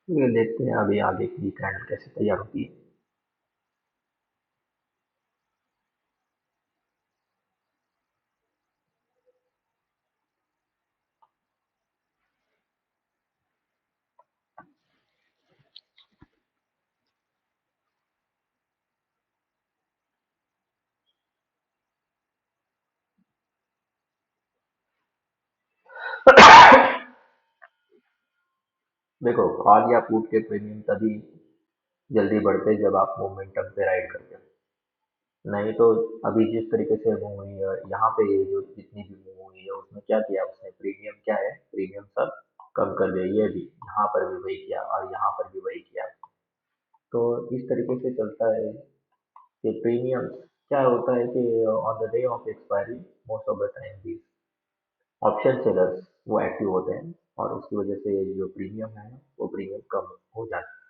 ये देखते हैं अभी आगे की ट्रेंड कैसे तैयार होती है। देखो, कॉल या पुट के प्रीमियम तभी जल्दी बढ़ते हैं जब आप मोमेंटम पे राइड करते हो। नहीं तो अभी जिस तरीके से मूव हुई है यहाँ पे, ये जो जितनी भी मूव हुई है उसमें क्या किया उसने, प्रीमियम क्या है, प्रीमियम सब कम कर दिया। ये भी यहाँ पर भी वही किया और यहाँ पर भी वही किया। तो इस तरीके से चलता है कि प्रीमियम क्या होता है कि on the day of expiry most of the time भी ऑप्शन सेलर्स वो एक्टिव होते हैं और उसकी वजह से जो प्रीमियम है वो प्रीमियम कम हो जाता है।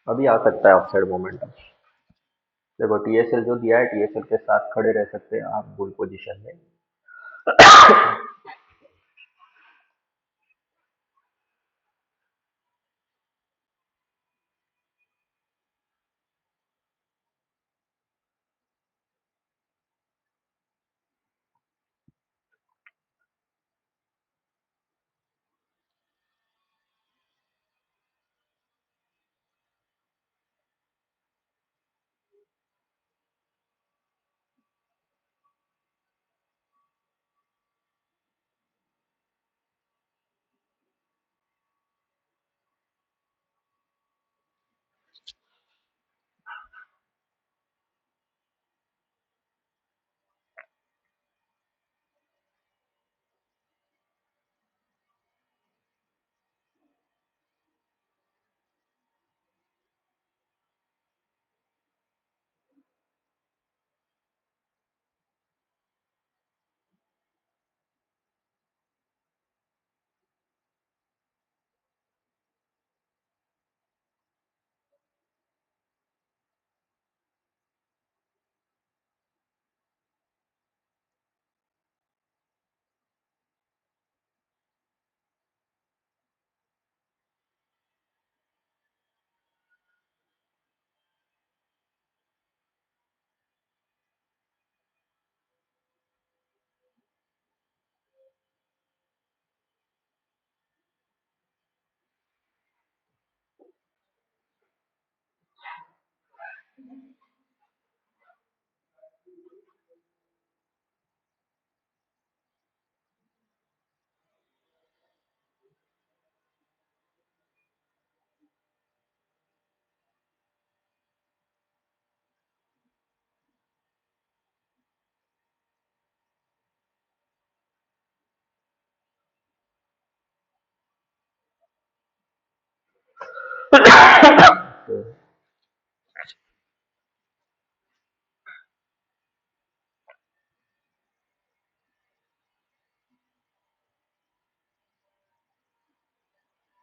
अभी आ सकता है अपसाइड मोमेंटम। देखो, TSL जो दिया है, TSL के साथ खड़े रह सकते हैं आप बुल पोजीशन में।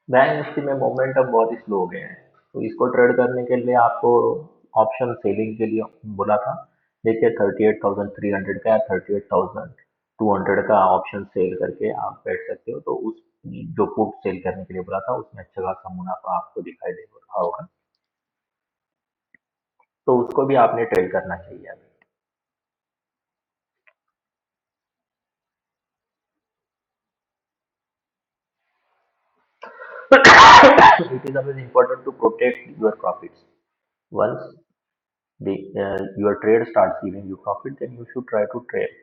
बैंक निफ्टी में मोमेंटम बहुत ही स्लो हो गए हैं, तो इसको ट्रेड करने के लिए आपको ऑप्शन सेलिंग के लिए बोला था। देखिए 38,300 का या 38,200 का ऑप्शन सेल करके आप बैठ सकते हो, तो उस जो पुट सेल करने के लिए बोला था उसमें अच्छा खासा मुनाफा आपको दिखाई दे रहा होगा, तो उसको भी आपने ट्रेड करना चाहिए अभी। It is always important to protect your profits. Once your trade starts giving you profit, then you should try to trade.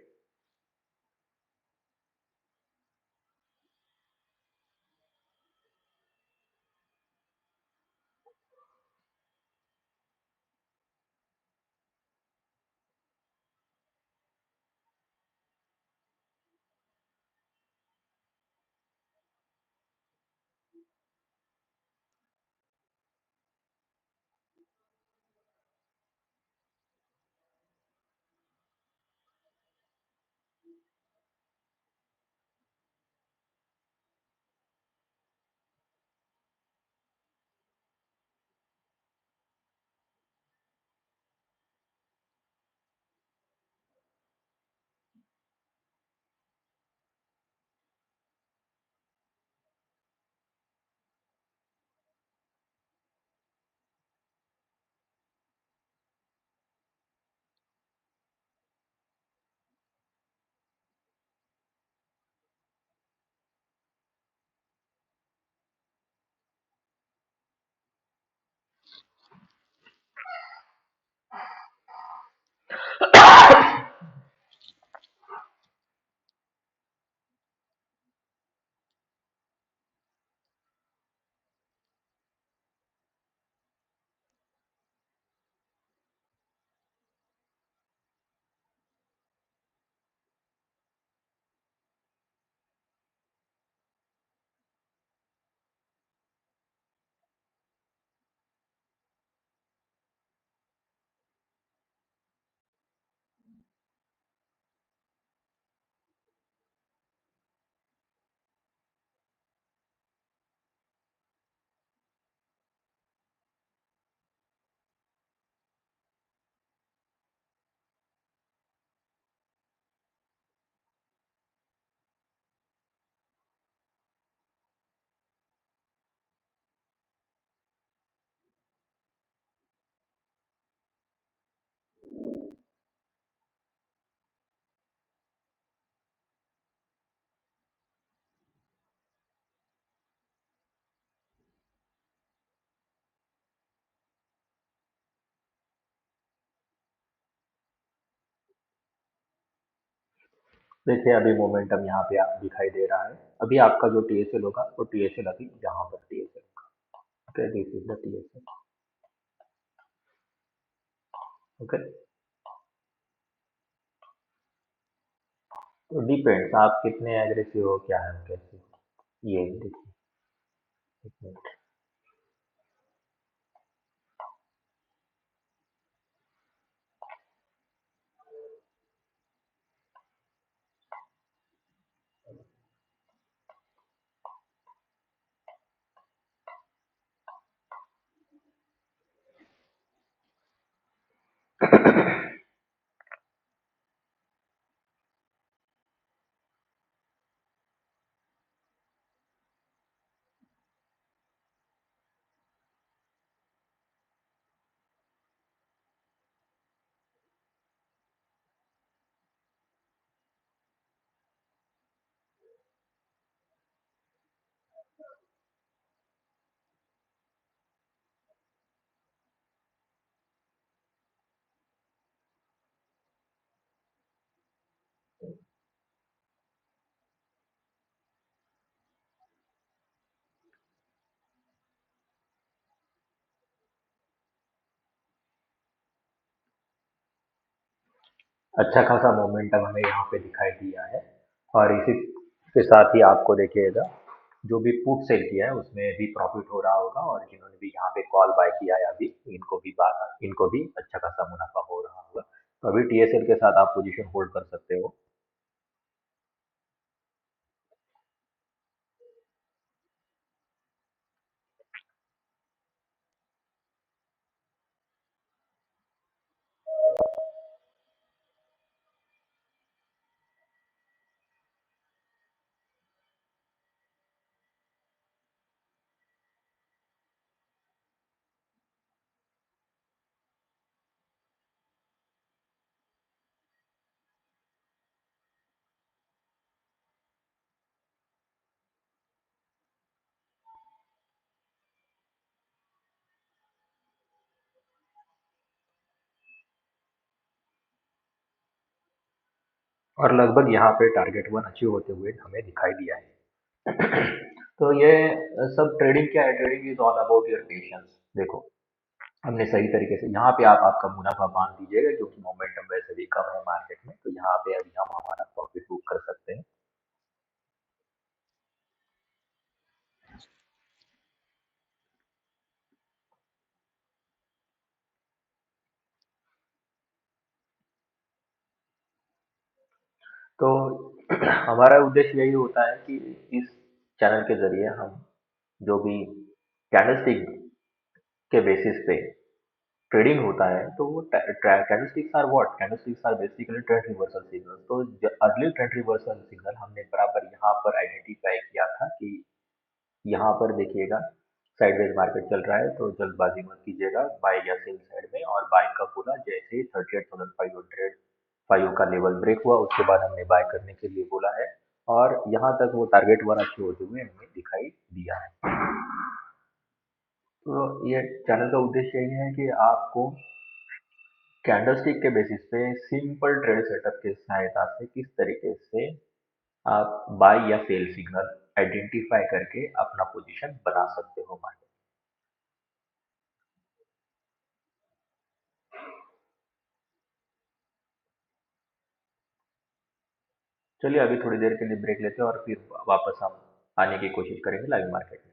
देखिए अभी मोमेंटम यहाँ पे दिखाई दे रहा है। अभी आपका जो टीएसएल होगा वो टीएसएल अभी यहाँ पर TSL. Okay, this is the TSL. Okay, तो डिपेंड्स आप कितने एग्रेसिव हो, क्या है कैसे हो। ये देखिए, एक मिनट। अच्छा खासा मोमेंटम हमें यहाँ पे दिखाई दिया है, और इसी के साथ ही आपको देखिएगा जो भी पुट सेल किया है उसमें भी प्रॉफिट हो रहा होगा, और जिन्होंने भी यहाँ पे कॉल बाय किया है अभी इनको भी अच्छा खासा मुनाफा हो रहा होगा। तो अभी टीएसएल के साथ आप पोजीशन होल्ड कर सकते हो। और लगभग यहाँ पे टारगेट 1 अचीव होते हुए हमें दिखाई दिया है। तो ये सब ट्रेडिंग क्या है? Trading is all about your patience. देखो, हमने सही तरीके से यहाँ पे आप आपका मुनाफ़ा बाँध दीजिएगा क्योंकि मोमेंटम वैसे भी कम है मार्केट में, तो यहाँ पे अभी हम हमारा प्रॉफ़िट बुक कर सकते हैं। तो हमारा उद्देश्य यही होता है कि इस चैनल के ज़रिए हम जो भी कैंडलस्टिक के बेसिस पे ट्रेडिंग होता है, तो वो candlesticks are what? Candlesticks are basically trend reversal signal. तो अर्ली ट्रेंड रिवर्सल सिग्नल हमने बराबर यहाँ पर आइडेंटिफाई किया था कि यहाँ पर देखिएगा साइडवेज मार्केट चल रहा है, तो जल्दबाजी मत कीजिएगा बाय या सेल साइड में। और बाय कब बोला? जैसे ही 38,505 का लेवल ब्रेक हुआ, उसके बाद हमने बाय करने के लिए बोला है। और यहाँ तक वो टारगेट वन अच्छे होते हुए हमें दिखाई दिया है। तो ये चैनल का उद्देश्य यही है कि आपको कैंडलस्टिक के बेसिस पे सिंपल ट्रेड सेटअप की सहायता से किस तरीके से आप बाय या सेल सिग्नल आइडेंटिफाई करके अपना पोजीशन बना सकते हो मार्केट। चलिए अभी थोड़ी देर के लिए ब्रेक लेते हैं और फिर वापस हम आने की कोशिश करेंगे लाइव मार्केट में।